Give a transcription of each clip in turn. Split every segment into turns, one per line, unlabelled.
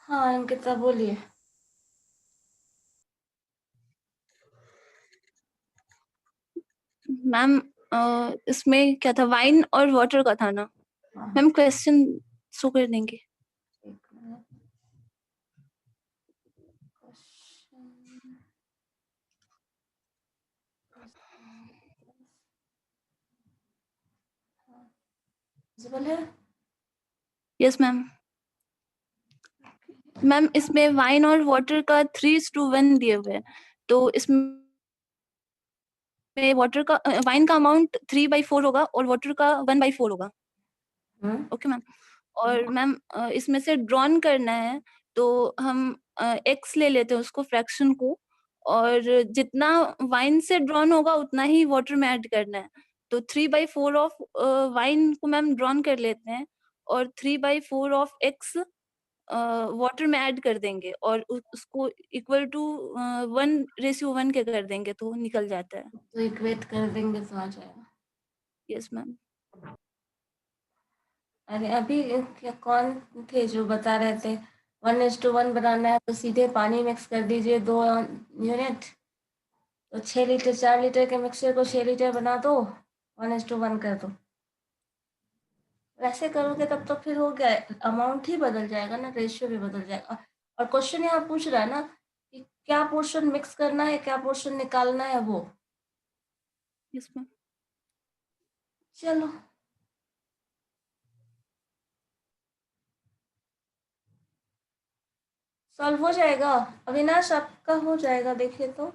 हाँ अंकिता बोलिए।
मैम इसमें क्या था, वाइन और वाटर का था ना
हाँ,
मैम? क्वेश्चन शो कर देंगे।
एक मिनट। क्वेश्चन विजिबल है?
Yes ma'am. मैम इसमें वाइन और वाटर का 3:1 दिए हुए हैं, तो इसमें वाटर का वाइन का अमाउंट 3/4 होगा और वाटर का 1/4 होगा।
हम्म।
Okay ma'am. और मैम इसमें से ड्रॉन करना है, तो हम एक्स ले लेते हैं उसको, फ्रैक्शन को, और जितना वाइन से ड्रॉन होगा उतना ही वाटर में ऐड करना है। तो 3/4 ऑफ वाइन को मैम ड्रॉन कर लेते हैं, और 3/4 ऑफ एक्स वाटर में ऐड कर देंगे, और उसको इक्वल टू 1:1 के कर देंगे, तो निकल जाता है।
तो इक्वेट कर देंगे तो आ जाएगा।
Yes ma'am.
अरे अभी क्या कौन थे जो बता रहे थे 1:1 बनाना है तो सीधे पानी मिक्स कर दीजिए 2 यूनिट। तो 6 लीटर 4 लीटर के मिक्सचर को 6 लीटर बना दो, 1:1 कर दो। वैसे करोगे तब तो फिर हो गया, अमाउंट ही बदल जाएगा ना, रेशियो भी बदल जाएगा। और क्वेश्चन यहाँ पूछ रहा है ना कि क्या पोर्शन मिक्स करना है, क्या पोर्शन निकालना है वो।
Yes ma'am.
चलो सॉल्व हो जाएगा। अविनाश आपका हो जाएगा, देखिए तो।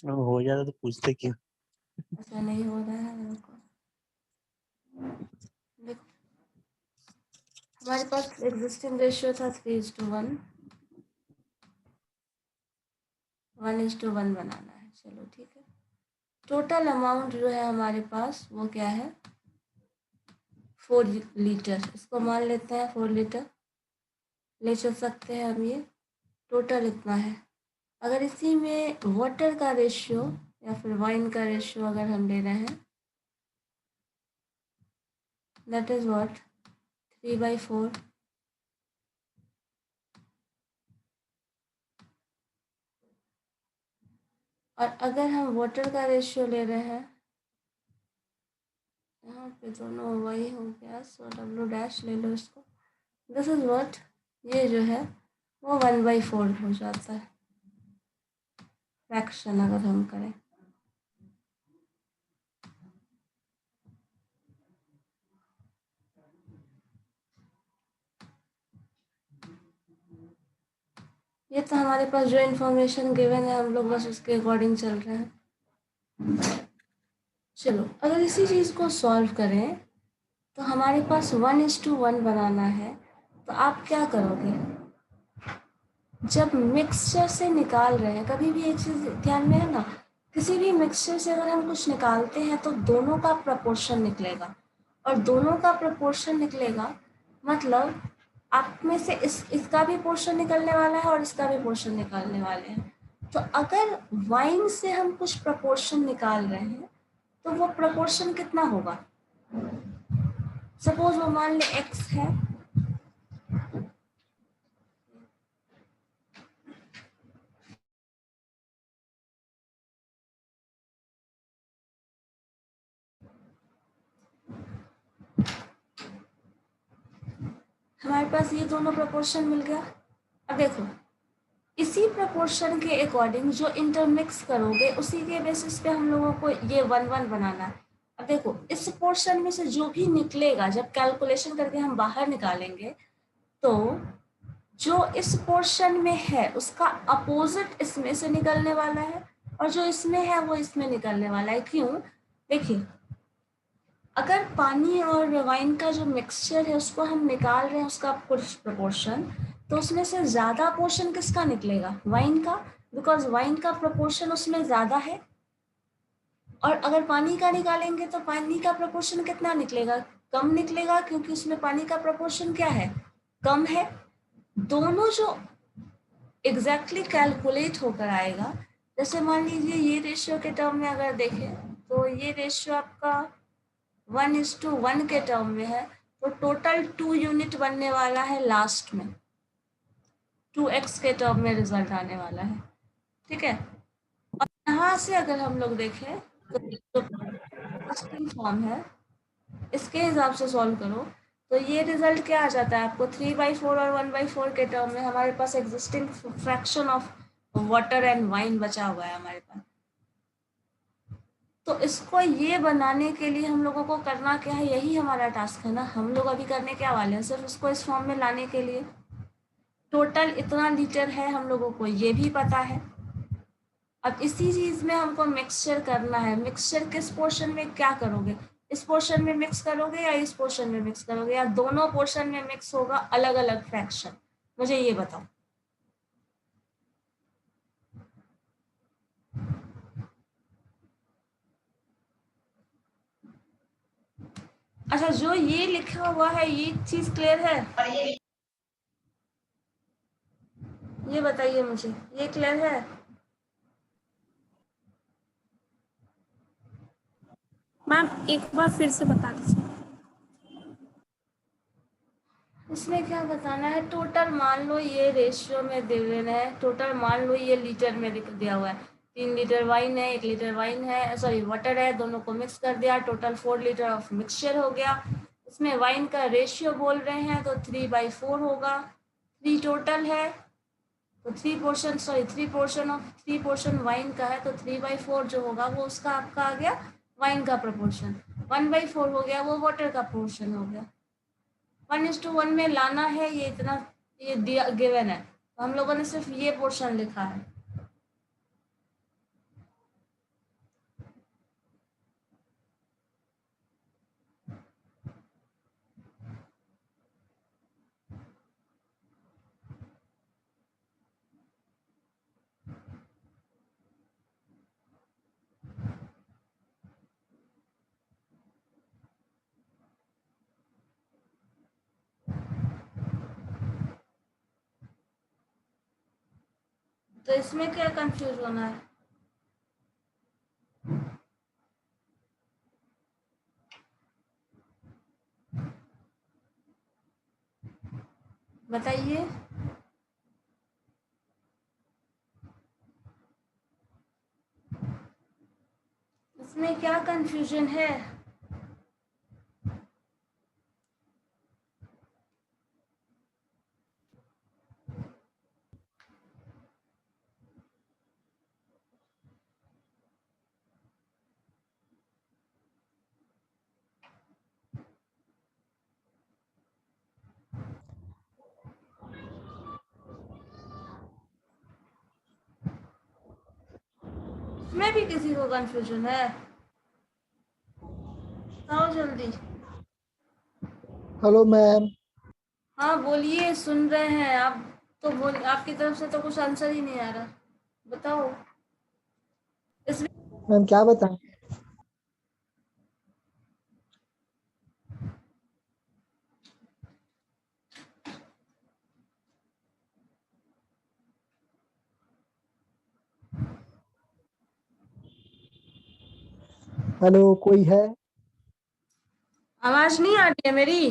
हो जाता तो पूछते क्यों?
ऐसा नहीं हो रहा है मेरे को। देखो हमारे पास एग्जिस्टिंग रेशियो था 3:1, 1:1 बनाना है। चलो ठीक है। टोटल अमाउंट जो है हमारे पास वो क्या है, 4 लीटर। इसको मान लेते हैं 4 लीटर, ले चल सकते हैं हम ये। टोटल इतना है। अगर इसी में वाटर का रेशियो या फिर वाइन का रेशियो अगर हम ले रहे हैं, दैट इज व्हाट 3/4। और अगर हम वाटर का रेशियो ले रहे हैं, यहाँ पे दोनों वही हो गया, सो W' ले लो इसको। दिस इज व्हाट, ये जो है वो 1/4 हो जाता है, फ्रैक्शन अगर हम करें। ये तो हमारे पास जो इन्फॉर्मेशन गिवन है हम लोग बस उसके अकॉर्डिंग चल रहे हैं। चलो अगर इसी चीज़ को सॉल्व करें तो हमारे पास 1:1 बनाना है, तो आप क्या करोगे जब मिक्सचर से निकाल रहे हैं। कभी भी एक चीज़ ध्यान में है ना, किसी भी मिक्सचर से अगर हम कुछ निकालते हैं तो दोनों का प्रपोर्शन निकलेगा, और दोनों का प्रपोर्शन निकलेगा मतलब आप में से इसका भी पोर्शन निकलने वाला है और इसका भी पोर्शन निकालने वाले हैं। तो अगर वाइन से हम कुछ प्रपोर्शन निकाल रहे हैं तो वो प्रपोर्शन कितना होगा। सपोज वो मान ले x है, हमारे पास ये दोनों प्रपोर्शन मिल गया। अब देखो इसी प्रपोर्शन के अकॉर्डिंग जो इंटरमिक्स करोगे उसी के बेसिस पे हम लोगों को ये 1:1 बनाना है। अब देखो इस पोर्शन में से जो भी निकलेगा जब कैलकुलेशन करके हम बाहर निकालेंगे तो जो इस पोर्शन में है उसका अपोजिट इसमें से निकलने वाला है, और जो इसमें है वो इसमें निकलने वाला है। क्यों, देखिए अगर पानी और वाइन का जो मिक्सचर है उसको हम निकाल रहे हैं उसका कुछ प्रपोर्शन, तो उसमें से ज़्यादा पोर्शन किसका निकलेगा, वाइन का, बिकॉज वाइन का प्रपोर्शन उसमें ज़्यादा है। और अगर पानी का निकालेंगे तो पानी का प्रपोर्शन कितना निकलेगा, कम निकलेगा, क्योंकि उसमें पानी का प्रपोर्शन क्या है, कम है। दोनों जो एग्जैक्टली कैलकुलेट होकर आएगा, जैसे मान लीजिए ये रेशियो के टर्म में अगर देखें तो ये रेशियो आपका 1:1 के टर्म में है, तो टोटल 2 यूनिट बनने वाला है लास्ट में, 2x के टर्म में रिजल्ट आने वाला है, ठीक है। और यहाँ से अगर हम लोग देखें तो जो एग्जिस्टिंग फॉर्म है इसके हिसाब से सॉल्व करो तो ये रिजल्ट क्या आ जाता है आपको, 3/4 और 1/4 के टर्म में हमारे पास existing fraction of water and wine बचा हुआ है हमारे पास। तो इसको ये बनाने के लिए हम लोगों को करना क्या है, यही हमारा टास्क है ना। हम लोग अभी करने क्या वाले हैं, सिर्फ इसको इस फॉर्म में लाने के लिए। टोटल इतना लीटर है हम लोगों को ये भी पता है। अब इसी चीज में हमको मिक्सचर करना है। मिक्सचर किस पोर्शन में क्या करोगे, इस पोर्शन में मिक्स करोगे या इस पोर्शन में मिक्स करोगे, या दोनों पोर्शन में मिक्स होगा अलग अलग फ्रैक्शन, मुझे ये बताओ। अच्छा, जो ये लिखा हुआ है ये चीज क्लियर है, ये बताइए मुझे, ये क्लियर है?
मैम एक बार फिर से बता दीजिए।
इसमें क्या बताना है, टोटल मान लो ये रेशियो में दे देना है। टोटल मान लो ये लीटर में लिख दिया हुआ है, 3 लीटर वाइन है, 1 लीटर वाइन है, सॉरी वाटर है, दोनों को मिक्स कर दिया, टोटल 4 लीटर ऑफ मिक्सचर हो गया। इसमें वाइन का रेशियो बोल रहे हैं तो 3/4 होगा। 3 टोटल है तो 3 पोर्शन, सॉरी 3 पोर्शन वाइन का है तो 3/4 जो होगा वो उसका आपका आ गया वाइन का प्रपोर्शन। 1/4 हो गया वो वाटर का पोर्शन हो गया। 1:1 में लाना है, ये इतना ये दिया गिवन है तो हम लोगों ने सिर्फ ये पोर्शन लिखा है। तो इसमें क्या कंफ्यूज होना है, बताइए। इसमें क्या कंफ्यूजन है? इसमें भी किसी को कंफ्यूजन है? आओ जल्दी।
Hello ma'am.
हाँ बोलिए, सुन रहे हैं आप। तो बोल, आपकी तरफ से तो कुछ आंसर ही नहीं आ रहा, बताओ। इसमें
मैम क्या बताएं? हेलो, कोई है?
आवाज नहीं आ रही है मेरी?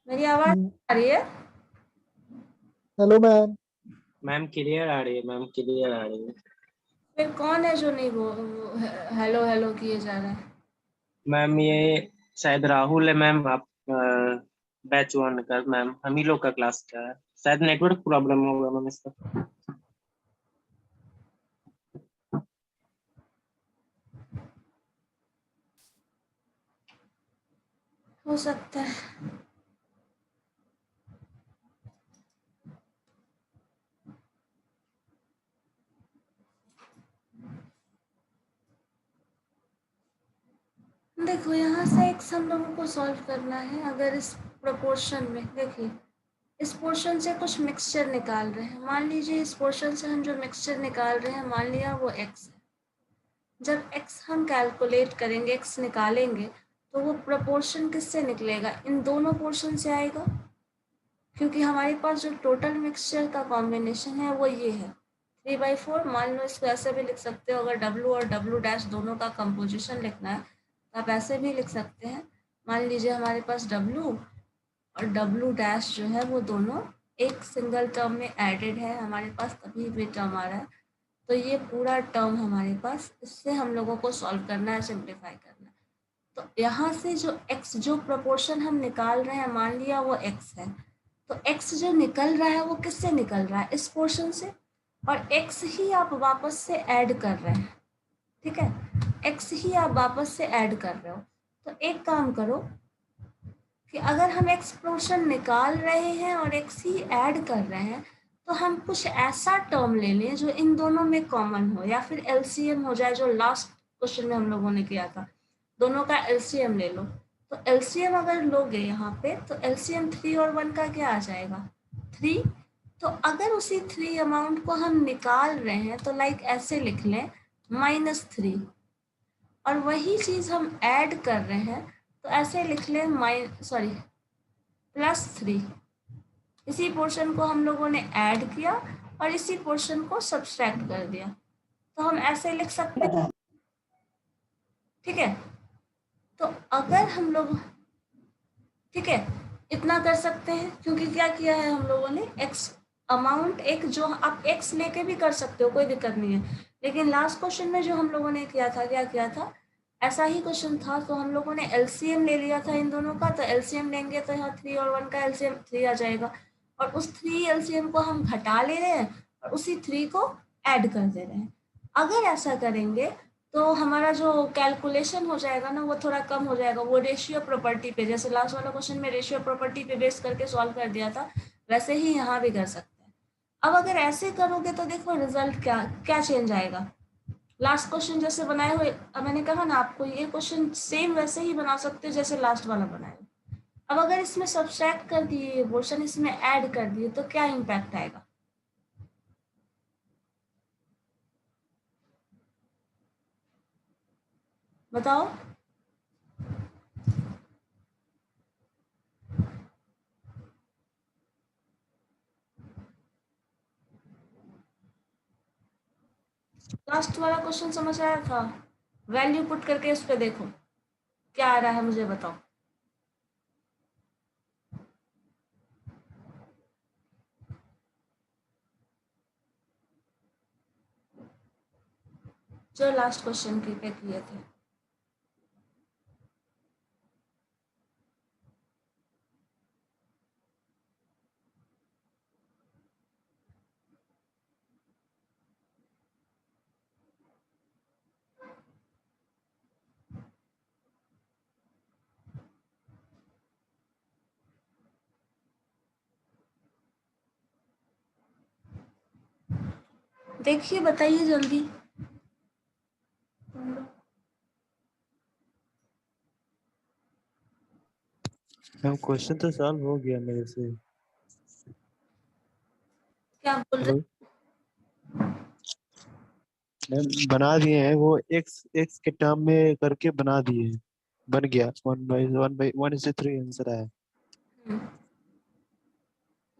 मेरी आवाज आ रही है?
Hello ma'am.
मैम क्लियर आ रही है, मैम क्लियर आ रही है।
फिर कौन है जो नहीं वो हेलो हेलो किए जा रहा है?
मैम ये शायद राहुल है मैम, आप बैच 1 का मैम, हम ही लोग का क्लास का है, शायद नेटवर्क प्रॉब्लम होगा मैम इसका।
हो सकता है। देखो यहाँ से x हम लोगों को सॉल्व करना है। अगर इस प्रोपोर्शन में देखिए, इस पोर्शन से कुछ मिक्सचर निकाल रहे हैं, मान लीजिए इस पोर्शन से हम जो मिक्सचर निकाल रहे हैं मान लिया वो x है। जब x हम कैलकुलेट करेंगे, x निकालेंगे तो वो प्रोपोर्शन किससे निकलेगा, इन दोनों पोर्शन से आएगा, क्योंकि हमारे पास जो टोटल मिक्सचर का कॉम्बिनेशन है वो ये है 3/4। मान लो इसको ऐसे भी लिख सकते हो, अगर w और w' दोनों का कंपोजिशन लिखना है आप ऐसे भी लिख सकते हैं, मान लीजिए हमारे पास W और W डैश जो है वो दोनों एक सिंगल टर्म में एडेड है हमारे पास, तभी भी टर्म आ रहा है। तो ये पूरा टर्म हमारे पास, इससे हम लोगों को सॉल्व करना है, सिंप्लीफाई करना है। तो यहाँ से जो x जो प्रोपोर्शन हम निकाल रहे हैं, मान लिया वो x है, तो x जो निकल रहा है वो किससे निकल रहा है, इस पोर्शन से, और x ही आप वापस से ऐड कर रहे हैं, ठीक है, x ही आप वापस से ऐड कर रहे हो। तो एक काम करो कि अगर हम x पोर्शन निकाल रहे हैं और x ही ऐड कर रहे हैं, तो हम कुछ ऐसा टर्म ले लें जो इन दोनों में कॉमन हो, या फिर LCM हो जाए, जो लास्ट क्वेश्चन में हम लोगों ने किया था, दोनों का LCM ले लो। तो LCM अगर लोगे यहाँ पे, तो LCM 3 और 1 का क्या आ जाएगा, 3। तो अगर उसी 3 अमाउंट को हम निकाल रहे हैं तो लाइक ऐसे लिख लें -3, और वही चीज हम ऐड कर रहे हैं तो ऐसे लिख लें +3। इसी पोर्शन को हम लोगों ने ऐड किया और इसी पोर्शन को सब्सट्रैक्ट कर दिया, तो हम ऐसे लिख सकते हैं, ठीक है। तो अगर हम लोग, ठीक है, इतना कर सकते हैं, क्योंकि क्या किया है हम लोगों ने, x अमाउंट एक, जो आप x लेके भी कर सकते हो, कोई दिक्कत नहीं है, लेकिन लास्ट क्वेश्चन में जो हम लोगों ने किया था, क्या किया था, ऐसा ही क्वेश्चन था, तो हम लोगों ने LCM ले लिया था इन दोनों का। तो LCM लेंगे तो यहाँ 3 और 1 का LCM 3 आ जाएगा, और उस 3 LCM को हम घटा ले रहे हैं और उसी 3 को ऐड कर दे रहे हैं। अगर ऐसा करेंगे तो हमारा जो कैलकुलेशन हो जाएगा ना, वो थोड़ा कम हो जाएगा, वो रेशियो प्रॉपर्टी पे, जैसे लास्ट वाला क्वेश्चन में रेशियो प्रॉपर्टी पे बेस करके सॉल्व कर दिया था, वैसे ही यहाँ भी कर सकते हैं। अब अगर ऐसे करोगे तो देखो रिजल्ट क्या क्या चेंज आएगा। लास्ट क्वेश्चन जैसे बनाए हुए, अब मैंने कहा ना आपको, ये क्वेश्चन सेम वैसे ही बना सकते हो जैसे लास्ट वाला बनाए। अब अगर इसमें सब्सट्रैक्ट कर दिए, ये पोर्शन इसमें ऐड कर दिए, तो क्या इम्पैक्ट आएगा, बताओ। लास्ट वाला क्वेश्चन समझ आया था, वैल्यू पुट करके इस पे देखो क्या आ रहा है, मुझे बताओ। जो लास्ट क्वेश्चन की पे किए थे, देखिए बताइए जल्दी।
मैम क्वेश्चन तो सॉल्व हो गया मेरे से।
क्या बोल रहे,
मैम बना दिए हैं वो, एक्स के टर्म में करके बना दिए हैं, बन गया 1/1 आंसर आया।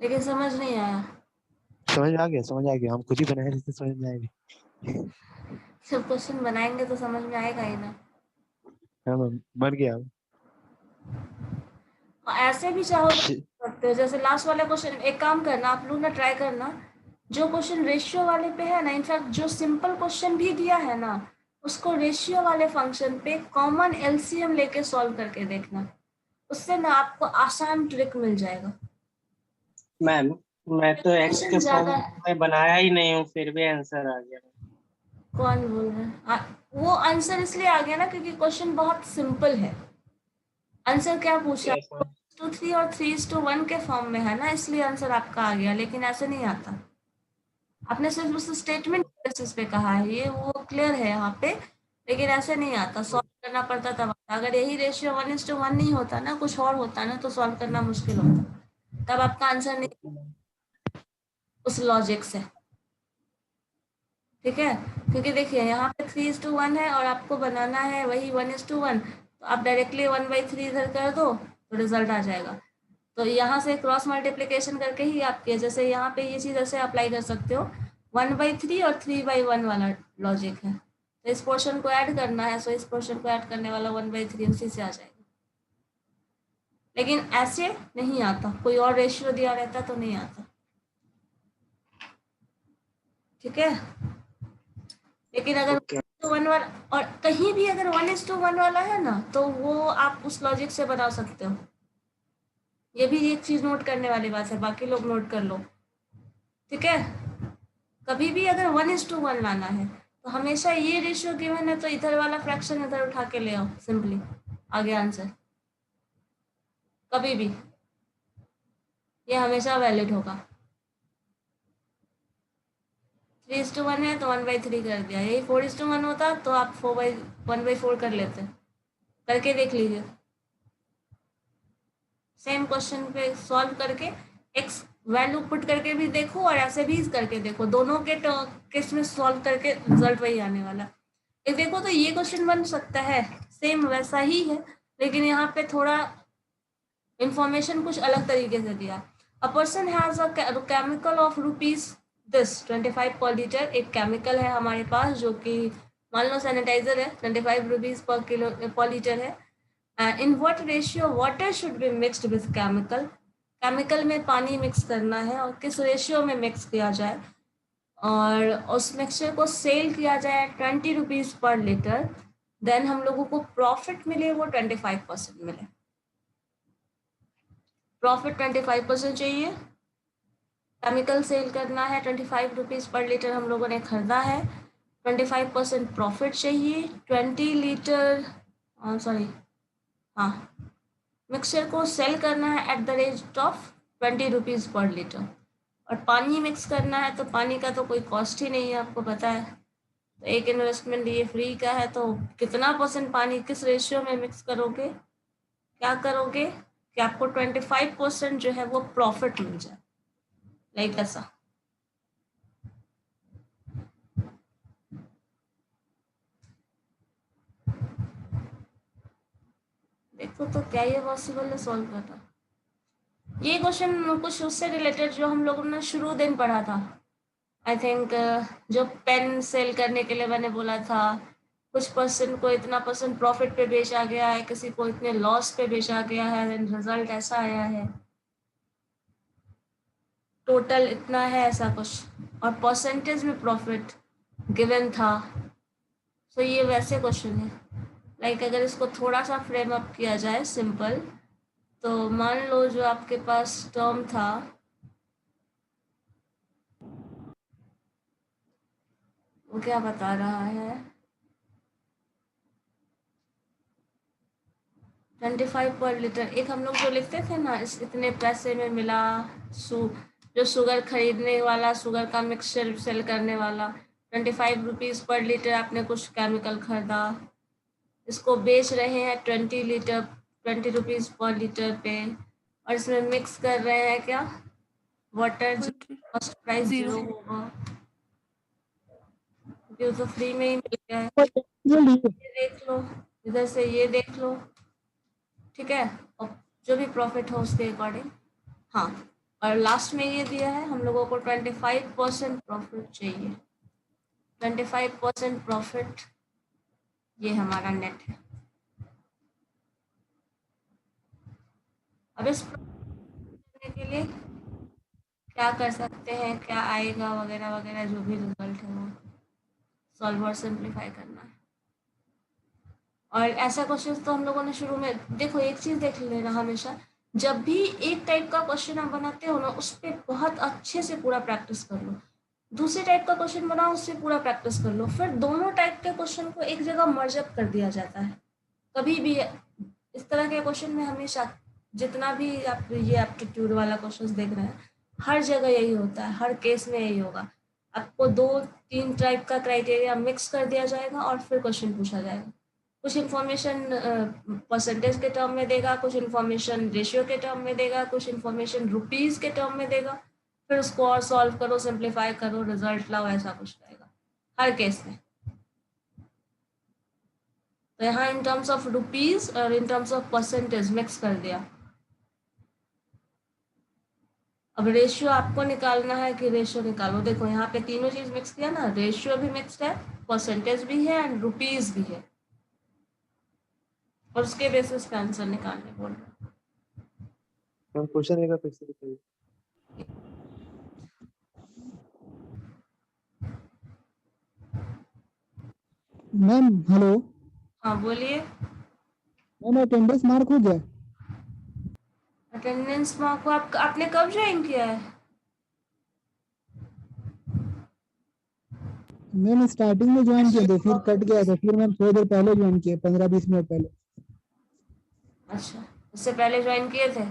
लेकिन समझ नहीं आया।
समझ आ गया, हम खुद ही बनाए थे, समझ में आएगा।
जब क्वेश्चन बनाएंगे तो समझ में आएगा ही ना।
हाँ मैम बन गया।
और ऐसे भी चाहो तो सकते हो, जैसे लास्ट वाला क्वेश्चन, एक काम करना आप लोग ना, ट्राई करना, जो क्वेश्चन रेशियो वाले पे है ना, इनफैक्ट जो सिंपल क्वेश्चन भी दिया है ना, उसको रेशियो वाले फंक्शन पे कॉमन LCM लेके सॉल्व करके देखना, उससे ना आपको आसान ट्रिक मिल जाएगा।
मैम मैं तो एक्स के फॉर्म
ज्यादा
में बनाया ही नहीं हूँ, फिर भी आंसर आ गया।
कौन बोल रहा है, वो आंसर इसलिए आ गया ना क्योंकि क्वेश्चन बहुत सिंपल है। आंसर क्या पूछा, 2/3 और 3:1 के फॉर्म में है ना, इसलिए आंसर आपका आ गया, लेकिन ऐसे नहीं आता। आपने सिर्फ उस स्टेटमेंट बेसिस पे कहा है, ये वो क्लियर है यहाँ पे, लेकिन ऐसे नहीं आता, सॉल्व करना पड़ता तब आता। अगर यही रेशियो 1:1 नहीं होता ना, कुछ और होता ना, तो सॉल्व करना मुश्किल होता, तब आपका आंसर नहीं उस लॉजिक से, ठीक है। क्योंकि देखिए यहाँ पे 3:1 है और आपको बनाना है वही 1:1, तो आप डायरेक्टली 1/3 इधर कर दो तो रिजल्ट आ जाएगा। तो यहाँ से क्रॉस मल्टीप्लिकेशन करके ही आपके, जैसे यहाँ पे ये चीज़ ऐसे अप्लाई कर सकते हो, 1/3 और 3/1 वाला लॉजिक है। तो इस पोर्शन को ऐड करना है, सो इस पोर्शन को ऐड करने वाला 1/3 उसी से आ जाएगा। लेकिन ऐसे नहीं आता, कोई और रेशियो दिया रहता तो नहीं आता। ठीक है, लेकिन अगर
ओके
1:1 वाला, और कहीं भी अगर 1:1 वाला है ना, तो वो आप उस लॉजिक से बना सकते हो। ये भी एक चीज नोट करने वाली बात है, बाकी लोग नोट कर लो। ठीक है, कभी भी अगर 1:1 लाना है तो हमेशा ये रेशियो गिवन है तो इधर वाला फ्रैक्शन इधर उठा के ले आओ, सिंपली आगे आंसर। कभी भी ये हमेशा वैलिड होगा। 3:1 है तो 1/3 कर दिया, यही 4:1 होता तो आप 1/4 कर लेते। करके देख लीजिए, सेम क्वेश्चन पे सॉल्व करके एक्स वैल्यू पुट करके भी देखो और ऐसे भी करके देखो, दोनों के केस में सॉल्व करके रिजल्ट वही आने वाला। एक देखो तो ये क्वेश्चन बन सकता है, सेम वैसा ही है, लेकिन यहाँ पे थोड़ा इंफॉर्मेशन कुछ अलग तरीके से दिया। A person has a chemical of rupees this 25 पर लीटर। एक केमिकल है हमारे पास जो कि मान लो सैनिटाइजर है, 25 रुपीज पर लीटर है। In what ratio water should be mixed with chemical. Chemical में पानी मिक्स करना है और किस रेशियो में मिक्स किया जाए, और उस मिक्सचर को सेल किया जाए 20 रुपीज पर लीटर, देन हम लोगों को प्रॉफिट मिले वो 25% मिले। प्रॉफिट 25% चाहिए, केमिकल सेल करना है 25 रुपीज पर लीटर हम लोगों ने खरीदा है, 25% प्रॉफिट चाहिए। 20 लीटर सॉरी हाँ, मिक्सचर को सेल करना है at the rate of 20 rupees पर लीटर, और पानी मिक्स करना है तो पानी का तो कोई कॉस्ट ही नहीं है, आपको पता है। तो एक इन्वेस्टमेंट ये फ्री का है, तो कितना % पानी किस रेशियो में मिक्स करोगे, क्या करोगे कि आपको 25% जो है वो प्रॉफिट मिल जाए, लाइक ऐसा। देखो तो क्या ये पॉसिबल है सॉल्व करना। ये क्वेश्चन कुछ उससे रिलेटेड जो हम लोगों ने शुरू दिन पढ़ा था, आई थिंक, जो पेन सेल करने के लिए मैंने बोला था, कुछ पर्सन को इतना % प्रॉफिट पे बेचा गया है, किसी को इतने लॉस पे बेचा गया है, रिजल्ट ऐसा आया है, टोटल इतना है, ऐसा कुछ, और परसेंटेज में प्रॉफिट गिवन था। तो ये वैसे क्वेश्चन है, लाइक अगर इसको थोड़ा सा फ्रेम अप किया जाए सिंपल, तो मान लो जो आपके पास टर्म था, वो क्या बता रहा है, 25 पर लीटर। एक हम लोग जो लिखते थे ना, इस इतने पैसे में मिला, जो शुगर खरीदने वाला, शुगर का मिक्सचर सेल करने वाला, 25 रुपीज पर लीटर आपने कुछ केमिकल खरीदा, इसको बेच रहे हैं 20 रुपीज पर लीटर पे, और इसमें मिक्स कर रहे हैं क्या, वाटर, कॉस्ट प्राइस 0 होगा क्योंकि तो फ्री में ही मिल गया है। ये देख लो, इधर से ये देख लो, ठीक है, और जो भी प्रॉफिट हो उसके अकॉर्डिंग। हाँ, और लास्ट में ये दिया है हम लोगों को 25% प्रॉफिट चाहिए, 25% प्रॉफिट, ये हमारा नेट है। अब इस करने के लिए क्या कर सकते हैं, क्या आएगा वगैरह वगैरह, जो भी रिजल्ट है वो सॉल्व और सिंप्लीफाई करना है। और ऐसा क्वेश्चन तो हम लोगों ने शुरू में, देखो एक चीज देख लेना हमेशा, जब भी एक टाइप का क्वेश्चन आप बनाते हो ना, उस पर बहुत अच्छे से पूरा प्रैक्टिस कर लो। दूसरे टाइप का क्वेश्चन बनाओ, उससे पूरा प्रैक्टिस कर लो, फिर दोनों टाइप के क्वेश्चन को एक जगह मर्ज अप कर दिया जाता है। कभी भी इस तरह के क्वेश्चन में हमेशा, जितना भी आप ये एप्टीट्यूड वाला क्वेश्चन देख रहे हैं, हर जगह यही होता है, हर केस में यही होगा। आपको 2-3 टाइप का क्राइटेरिया मिक्स कर दिया जाएगा और फिर क्वेश्चन पूछा जाएगा। कुछ इन्फॉर्मेशन परसेंटेज के टर्म में देगा, कुछ इन्फॉर्मेशन रेशियो के टर्म में देगा, कुछ इन्फॉर्मेशन रुपीज के टर्म में देगा, फिर उसको और सॉल्व करो, सिंप्लीफाई करो, रिजल्ट लाओ, ऐसा कुछ रहेगा हर केस में। तो यहाँ इन टर्म्स ऑफ रुपीज और in terms of percentage mix कर दिया। अब रेशियो आपको निकालना है कि रेशियो निकालो। देखो यहाँ पे तीनों चीज मिक्स किया ना, रेशियो भी मिक्स्ड है, परसेंटेज भी है एंड रुपीज भी है, और उसके बेसिस पे आंसर निकालने बोल रहे हैं।
मैम क्वेश्चन एक बार फिर से बताइए।
Ma'am hello.
हाँ बोलिए।
मैम अटेंडेंस मार्क हो गया?
अटेंडेंस मार्क को आपने कब ज्वाइन किया है?
मैम स्टार्टिंग में ज्वाइन किए थे, फिर कट गया था, फिर मैम थोड़ी देर पहले ज्वाइन किए, 15-20 मिनट पहले।
अच्छा, उससे पहले ज्वाइन किए थे?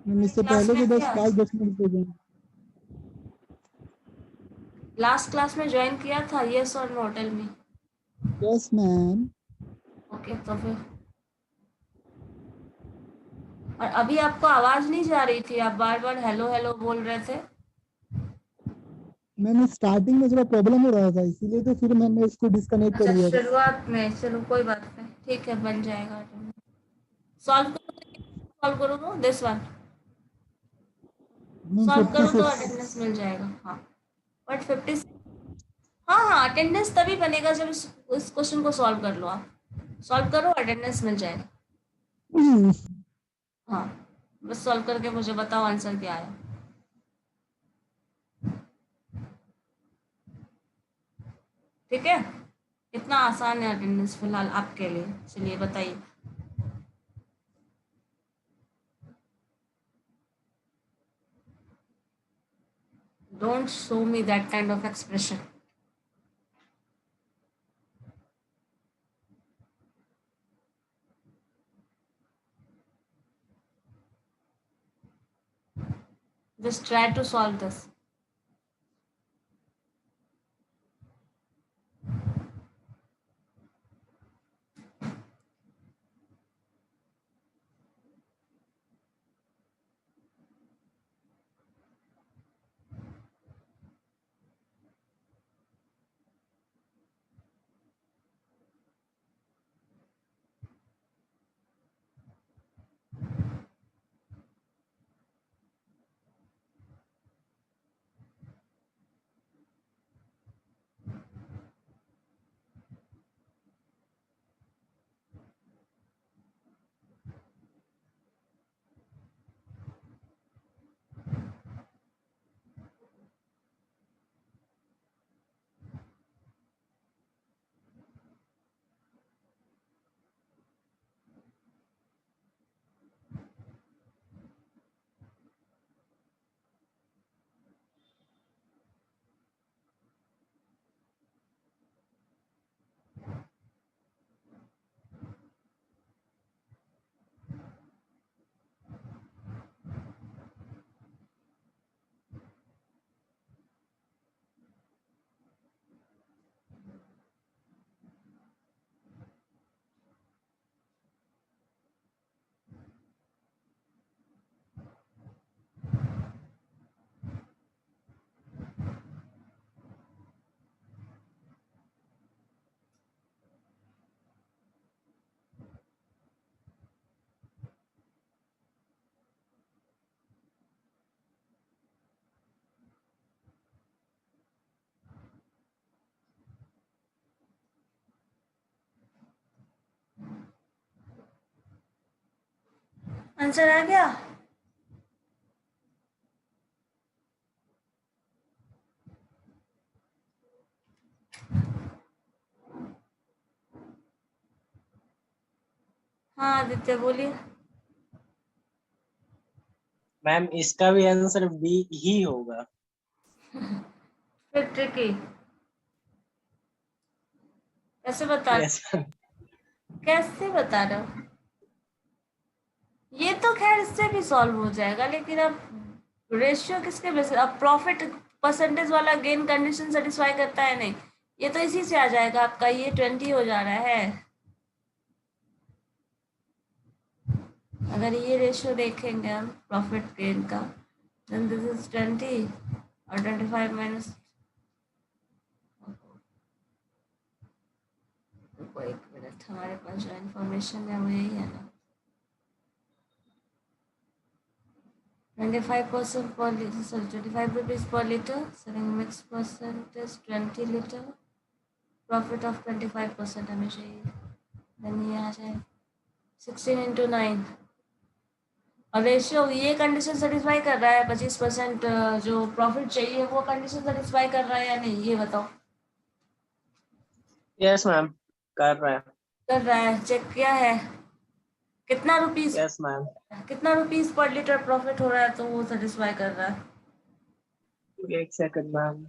मैम इससे
क्लास
पहले
में
भी
थे
बस
आज?
5-10 मिनट पे ज्वाइन।
लास्ट क्लास में ज्वाइन किया था, यस और no, tell me.
Yes ma'am.
Okay, तो फिर और अभी आपको आवाज नहीं जा रही थी, आप बार बार हेलो हेलो बोल रहे थे।
मैम स्टार्टिंग में थोड़ा प्रॉब्लम हो रहा था, इसीलिए तो फिर मैंने इसको डिस्कनेक्ट कर
अच्छा,
दिया था।
शुरुआत में, चलो कोई बात नहीं, ठीक है, बन जाएगा। सॉल्व करो, सॉल्व करो तो दिस वन
मैम
सॉल्व करो तो
56।
अटेंडेंस मिल जाएगा। हाँ, बट 50। हाँ हाँ, अटेंडेंस तभी बनेगा जब इस क्वेश्चन को सॉल्व कर लो। आप सॉल्व करो, अटेंडेंस मिल जाएगा। हाँ, बस सॉल्व करके मुझे बताओ आंसर क्या आया। ठीक है, इतना आसान है अटेंडेंस फिलहाल आपके लिए। चलिए बताइए। Don't show me that kind of expression. Just try to solve this. Answer आ गया? हाँ आदित्य बोलिए।
मैम इसका भी आंसर बी ही होगा।
फिर ट्रिकी कैसे बता
यस।
कैसे बता रहे हो? ये तो खैर इससे भी सॉल्व हो जाएगा, लेकिन अब रेशियो किसके बेसिस, अब प्रॉफिट परसेंटेज वाला गेन कंडीशन सेटिस्फाई करता है नहीं, ये तो इसी से आ जाएगा आपका। ये 20 हो जा रहा है। अगर ये रेशियो देखेंगे हम प्रॉफिट गेन का, देन दिस इज 20 और 25 माइनस। रुको एक मिनट, हमारे पास जो इन्फॉर्मेशन है वो यही है ना। 25% per liter, sorry, 25 rupees per liter. Selling mix percent is 20 liter. Profit of 25% हमें चाहिए. Then ये आ जाए 16 into 9. और रेशियो ये कंडीशन सेटिस्फाई कर रहा है 25% जो प्रॉफिट चाहिए वो कंडीशन सेटिस्फाई कर रहा है या नहीं, ये बताओ.
यस मैम, कर रहा है.
कर रहा है. चेक किया है कितना रुपीस,
यस मैम.
कितना रुपीस पर लीटर प्रॉफिट हो रहा है तो वो सेटिस्फाई कर रहा है.
एक सेकंड मैम.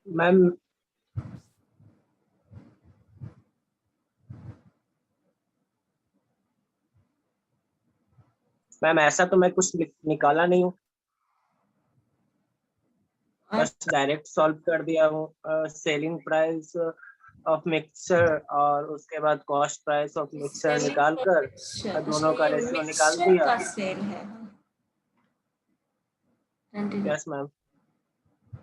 मैम मैम ऐसा तो मैं कुछ निकाला नहीं हूँ, बस डायरेक्ट सॉल्व कर दिया हूँ. सेलिंग प्राइस ऑफ मिक्सचर और उसके बाद कॉस्ट प्राइस ऑफ मिक्सचर निकाल कर दोनों का रेशियो निकाल दिया.
का सेल है.
Yes ma'am.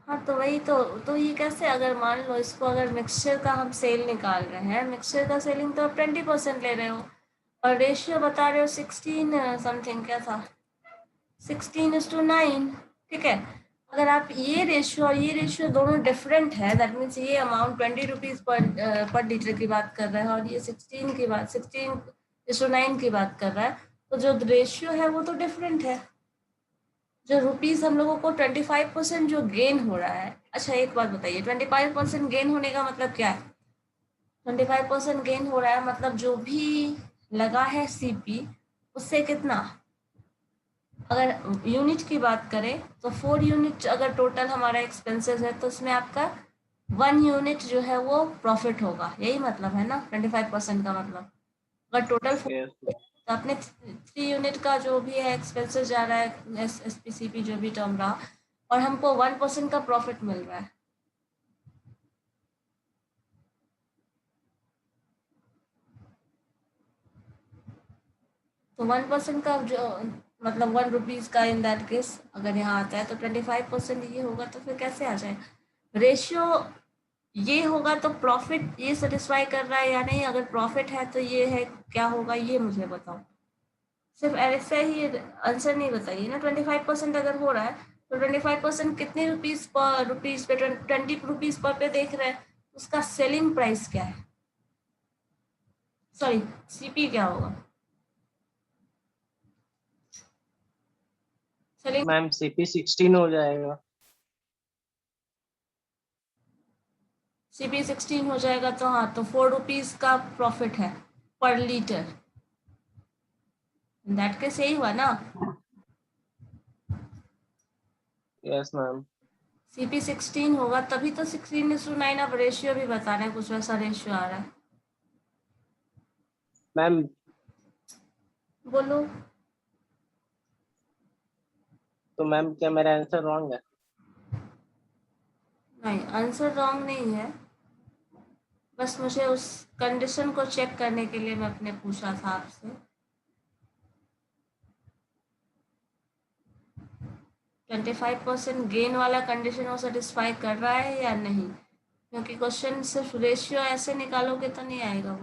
हाँ तो वही तो ये कैसे, अगर मान लो इसको अगर मिक्सचर का हम सेल निकाल रहे हैं, मिक्सचर का सेलिंग तो आप 20% ले रहे हो और रेशियो बता रहे हो 16 समथिंग, क्या था 16:9. ठीक है, अगर आप ये रेशियो और ये रेशियो दोनों डिफरेंट है, दैट मीन्स ये अमाउंट 20 रुपीज़ पर लीटर की बात कर रहा है और ये 16:9 की बात कर रहा है, तो जो रेशियो है वो तो डिफरेंट है. जो रुपीस हम लोगों को 25% जो गेन हो रहा है. अच्छा एक बात बताइए, 25% गेन होने का मतलब क्या है? 25% गेन हो रहा है मतलब जो भी लगा है सीपी उससे कितना, अगर यूनिट की बात करें तो 4 यूनिट अगर टोटल हमारा एक्सपेंसेस है तो उसमें आपका 1 यूनिट जो है वो प्रॉफिट होगा, यही मतलब है ना 25% का मतलब. अगर टोटल
यस
तो अपने 3 यूनिट का जो भी है एक्सपेंसेस जा रहा है, एसपीसीपी जो भी टर्म रहा, और हमको 1% का प्रॉफिट मिल रहा है. तो 1% का जो मतलब 1 रुपीज़ का इन दैट केस अगर यहाँ आता है तो 25% ये होगा, तो फिर कैसे आ जाए रेशियो ये होगा. तो प्रॉफिट ये सेटिस्फाई कर रहा है या नहीं, अगर प्रॉफिट है तो ये है क्या होगा ये मुझे बताओ. सिर्फ ऐसे ही आंसर नहीं बताइए ना. 25% अगर हो रहा है तो 25% कितने रुपीज़ पे 20 रुपीज़ पर पे देख रहे हैं, उसका सेलिंग प्राइस क्या है, सॉरी सीपी क्या होगा. सेलिंग
मैम सीपी 16 हो जाएगा.
सीपी 16 हो जाएगा तो हाँ, तो 4 रुपीज़ का प्रॉफिट है पर लीटर. दैट केस यही हुआ ना.
Yes ma'am.
सीपी 16 होगा तभी तो 16:9 अब रेशियो भी बता रहे हैं, कुछ वैसा रेशियो आ रहा है.
मैम
बोलो.
तो मैम क्या मेरा आंसर रॉन्ग है?
नहीं, आंसर रॉन्ग नहीं है, बस मुझे उस कंडीशन को चेक करने के लिए मैं अपने पूछा था आपसे. 25% गेन वाला कंडीशन वो सेटिस्फाई कर रहा है या नहीं, क्योंकि क्वेश्चन सिर्फ रेशियो ऐसे निकालोगे तो नहीं आएगा,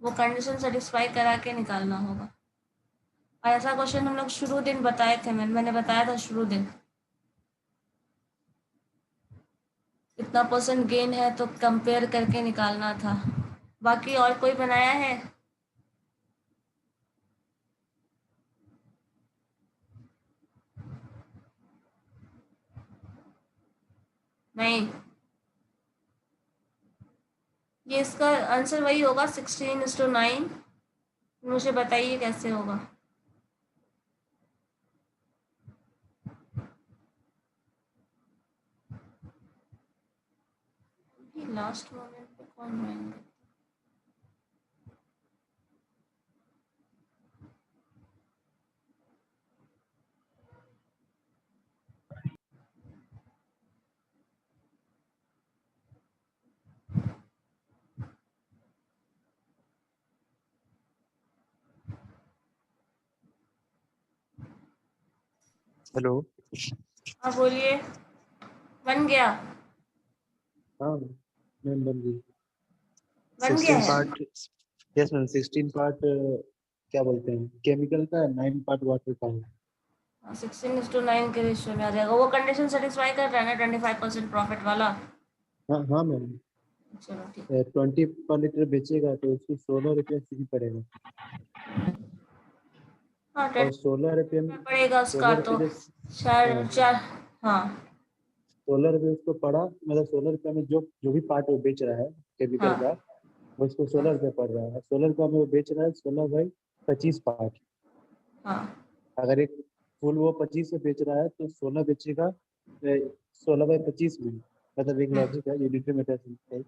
वो कंडीशन सेटिस्फाई करा के निकालना होगा. और ऐसा क्वेश्चन हम लोग शुरू दिन बताए थे, मैंने बताया था शुरू दिन कितना % गेन है तो कंपेयर करके निकालना था. बाकी और कोई बनाया है? नहीं, ये इसका आंसर वही होगा 16:9. मुझे बताइए कैसे होगा. लास्ट मोमेंट पे कौन आएंगे?
हेलो.
हाँ बोलिए. बन गया?
हाँ मैम बन गई.
बन गया
16
है.
पार्ट यस मैम 16 पार्ट क्या बोलते हैं केमिकल का, 9 पार्ट वाटर का है।
16:9 के रेशियो में आ जाएगा। वो कंडीशन सेटिस्फाई कर रहा है ना 25% प्रॉफिट वाला?
हाँ हाँ मैम।
चलो ठीक है।
20 पर लीटर बेचेगा तो उसको 16 रुपये सीधी पड़ेगा।
हाँ
और 16 रुपये में
पड़ेगा उसका
16
तो
रुपये जो
चार। हाँ
16 रुपये उसको पड़ा, मतलब 16 रुपये में जो जो भी पार्ट वो बेच रहा है केमिकल का,
हाँ
वो उसको 16 रुपये पड़ रहा है। 16 रुपये में वो बेच रहा है 16/25 पार्ट।
हाँ
अगर एक फुल वो 25 से बेच रहा है तो 16 बेचेगा 16/25 में, मतलब एक लॉजिक है यूनिटरी मेथड।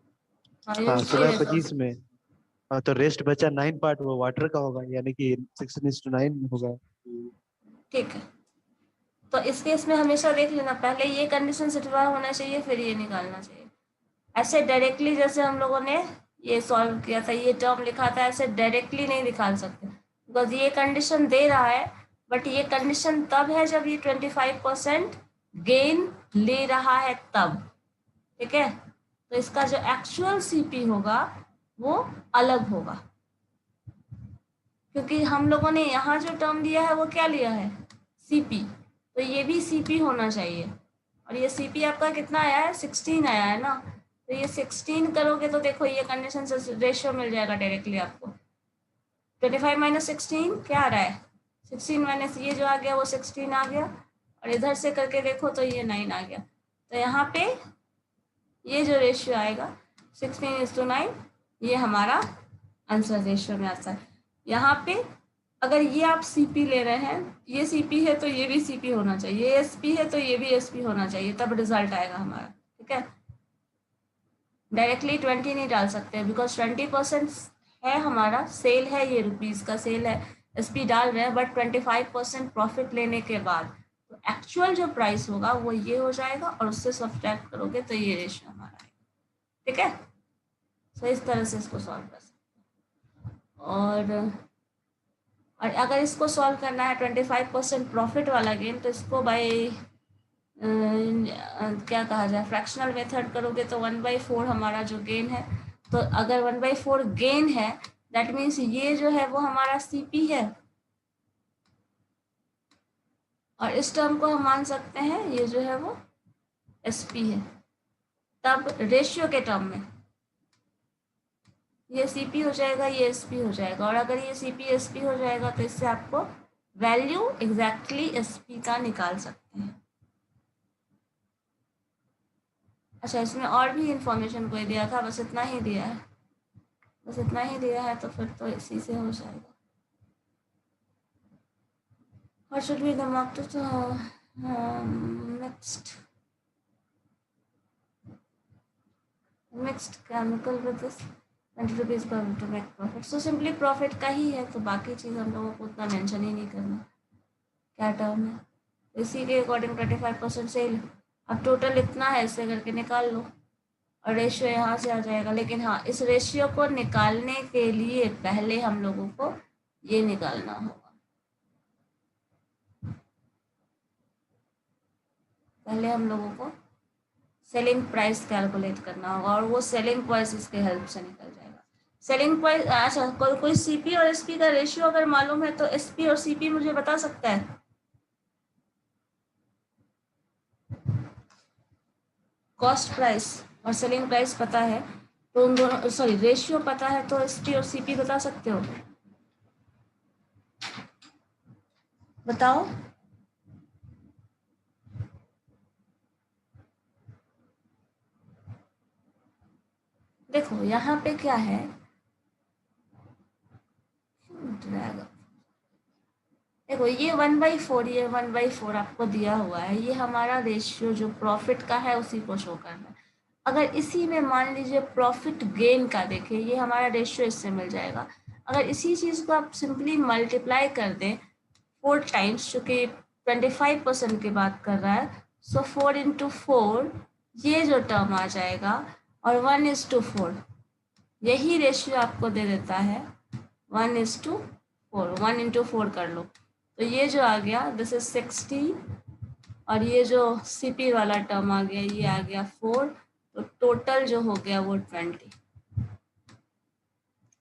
हाँ 16/25 में। हाँ तो रेस्ट बचा 9 पार्ट वो वाटर का होगा, यानी कि 16:9 होगा।
ठीक है। तो इस केस में हमेशा देख लेना, पहले ये कंडीशन सेटिस्फाई होना चाहिए फिर ये निकालना चाहिए। ऐसे डायरेक्टली जैसे हम लोगों ने ये सॉल्व किया था, ये टर्म लिखा था, ऐसे डायरेक्टली नहीं निकाल सकते बिकॉज ये कंडीशन दे रहा है, बट ये कंडीशन तब है जब ये 25% गेन ले रहा है तब। ठीक है, तो इसका जो एक्चुअल सीपी होगा वो अलग होगा, क्योंकि हम लोगों ने यहाँ जो टर्म लिया है वो क्या लिया है, सीपी, तो ये भी सीपी होना चाहिए। और ये सीपी आपका कितना आया है, 16 आया है ना, तो ये 16 करोगे तो देखो ये कंडीशन से रेशियो मिल जाएगा डायरेक्टली आपको। 25 माइनस 16 क्या आ रहा है, 16 माइनस ये जो आ गया वो 16 आ गया, और इधर से करके देखो तो ये 9 आ गया। तो यहाँ पे ये जो रेशियो आएगा 16:9, ये हमारा आंसर रेशियो में आता है। यहाँ पे अगर ये आप सीपी ले रहे हैं, ये सीपी है तो ये भी सीपी होना चाहिए, ये एसपी है तो ये भी एसपी होना चाहिए, तब रिजल्ट आएगा हमारा। ठीक है, डायरेक्टली 20 नहीं डाल सकते बिकॉज 20% है हमारा, सेल है, ये रुपीज़ का सेल है, एसपी डाल रहे हैं, बट 25% प्रॉफिट लेने के बाद तो एक्चुअल जो प्राइस होगा वो ये हो जाएगा, और उससे सब्ट्रैक्ट करोगे तो ये रेशियो हमारा आएगा। ठीक है, तो इस तरह से इसको सॉल्व कर सकते हैं। और अगर इसको सॉल्व करना है 25% प्रॉफिट वाला गेन, तो इसको बाय क्या कहा जाए, फ्रैक्शनल मेथड करोगे तो 1/4 हमारा जो गेन है, तो अगर 1/4 गेन है दैट मीन्स ये जो है वो हमारा सीपी है, और इस टर्म को हम मान सकते हैं ये जो है वो एसपी है। तब रेशियो के टर्म में ये सीपी हो जाएगा, ये एसपी हो जाएगा, और अगर ये सीपी एसपी हो जाएगा तो इससे आपको वैल्यू एग्जैक्टली एसपी का निकाल सकते हैं। अच्छा, इसमें और भी इंफॉर्मेशन कोई दिया था, बस इतना ही दिया है, बस इतना ही दिया है, तो फिर तो इसी से हो जाएगा। और should be the mark to mixed chemical with this 20 rupees पर to make profit. So simply profit का ही है, तो बाकी चीज़ हम लोगों को उतना मेंशन ही नहीं करना क्या टर्म है। इसी के अकॉर्डिंग 25% सेल, अब टोटल इतना है, इससे करके निकाल लो और रेशियो यहाँ से आ जाएगा। लेकिन हाँ, इस रेशियो को निकालने के लिए पहले हम लोगों को ये निकालना होगा, पहले हम लोगों को सेलिंग प्राइस कैलकुलेट करना होगा, और वो सेलिंग प्राइस इसके हेल्प से निकल जाएगा। सेलिंग प्राइस, अच्छा कोई सीपी और एसपी का रेशियो अगर मालूम है तो एसपी और सीपी मुझे बता सकता है? कॉस्ट प्राइस और सेलिंग प्राइस पता है तो उन दोनों, सॉरी रेशियो पता है तो एसपी और सीपी बता सकते हो? बताओ। देखो यहाँ पे क्या है, देखो ये 1/4, ये 1/4 आपको दिया हुआ है, ये हमारा रेशियो जो प्रॉफिट का है उसी को शो करना है। अगर इसी में मान लीजिए प्रॉफिट गेन का देखें, ये हमारा रेशियो इससे मिल जाएगा। अगर इसी चीज़ को आप सिंपली मल्टीप्लाई कर दें 4 टाइम्स, चूँकि 25% की बात कर रहा है, सो 4 × 4 ये जो टर्म आ जाएगा, और 1:4 यही रेशियो आपको दे देता है 1:4, 1 × 4 कर लो तो ये जो आ गया दिस इज 60, और ये जो सीपी वाला टर्म आ गया ये आ गया 4, तो टोटल जो हो गया वो 20।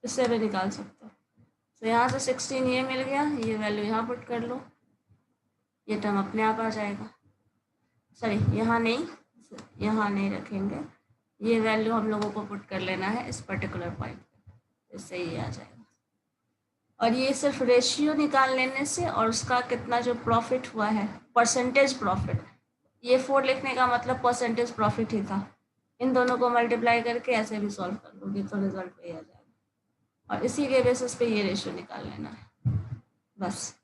इससे भी निकाल सकते हो। तो यहाँ से 16 ये मिल गया, ये वैल्यू यहाँ पुट कर लो, ये टर्म अपने आप आ जाएगा। सॉरी, यहाँ नहीं रखेंगे, ये वैल्यू हम लोगों को पुट कर लेना है इस पर्टिकुलर पॉइंट पे, इससे ये आ जाएगा। और ये सिर्फ रेशियो निकाल लेने से और उसका कितना जो प्रॉफिट हुआ है, परसेंटेज प्रॉफिट, ये 4 लिखने का मतलब परसेंटेज प्रॉफिट ही था। इन दोनों को मल्टीप्लाई करके ऐसे भी सॉल्व कर लोगे तो रिजल्ट वही आ जाएगा, और इसी के बेसिस पे ये रेशियो निकाल लेना है बस।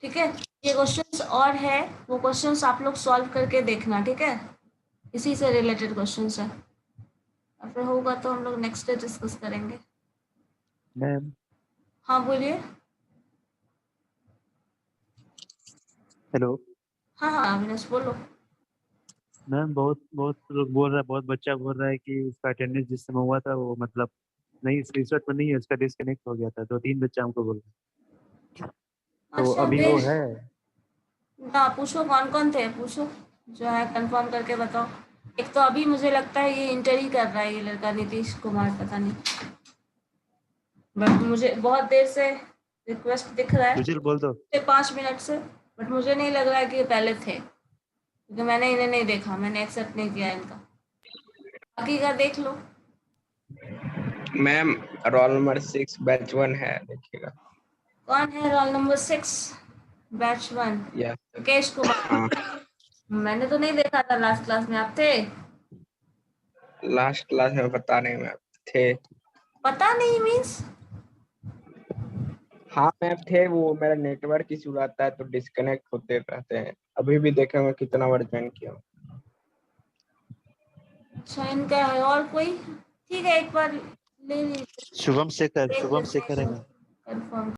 ठीक है, ये क्वेश्चंस और है, वो क्वेश्चंस आप लोग सॉल्व करके देखना, ठीक है, इसी से रिलेटेड क्वेश्चंस है। और फिर होगा तो हम लोग नेक्स्ट डे डिस्कस करेंगे।
मैम
हाँ बोलिए।
हेलो
हाँ अविनाश बोलो।
मैम, बहुत बहुत लोग बोल रहा है, बहुत बच्चा बोल रहा है कि उसका अटेंडेंस जिस समय हुआ था वो मतलब नहीं, स्क्रीनशॉट में नहीं है, उसका डिस्कनेक्ट हो गया था। 2-3 बच्चा हमको बोल रहा है। तो
अच्छा
अभी वो है?
ना, पूछो कौन कौन थे, पूछो जो है कंफर्म करके बताओ। एक तो अभी मुझे लगता है ये इंटर ही कर रहा है, ये लड़का नीतीश कुमार, पता नहीं, बट मुझे बहुत देर से रिक्वेस्ट दिख रहा है,
सुशील बोल दो।
5 मिनट से, बट मुझे नहीं लग रहा है कि ये पहले थे, क्योंकि मैंने इन्हें नहीं देखा, मैंने एक्सेप्ट नहीं किया इनका। बाकी का देख लो।
मैम रोल नंबर 6 बैच 1 है, देखिएगा।
कौन है roll number 6 batch 1?
Yes
Mukesh Kumar. मैंने तो नहीं देखा था, लास्ट क्लास में आप थे?
लास्ट क्लास में पता नहीं मैम थे।
पता नहीं मीन्स?
हाँ मैम थे, वो मेरा नेटवर्क इशू रहता है तो डिस्कनेक्ट होते रहते हैं। अभी भी देखा मैं कितना बार ज्वाइन किया।
अच्छा, इनका है और कोई? ठीक है, एक बार ले लीजिए,
शुभम शेखर
देख
शुभम
लेते
शेखर है
हैं
मैम।
कंफर्म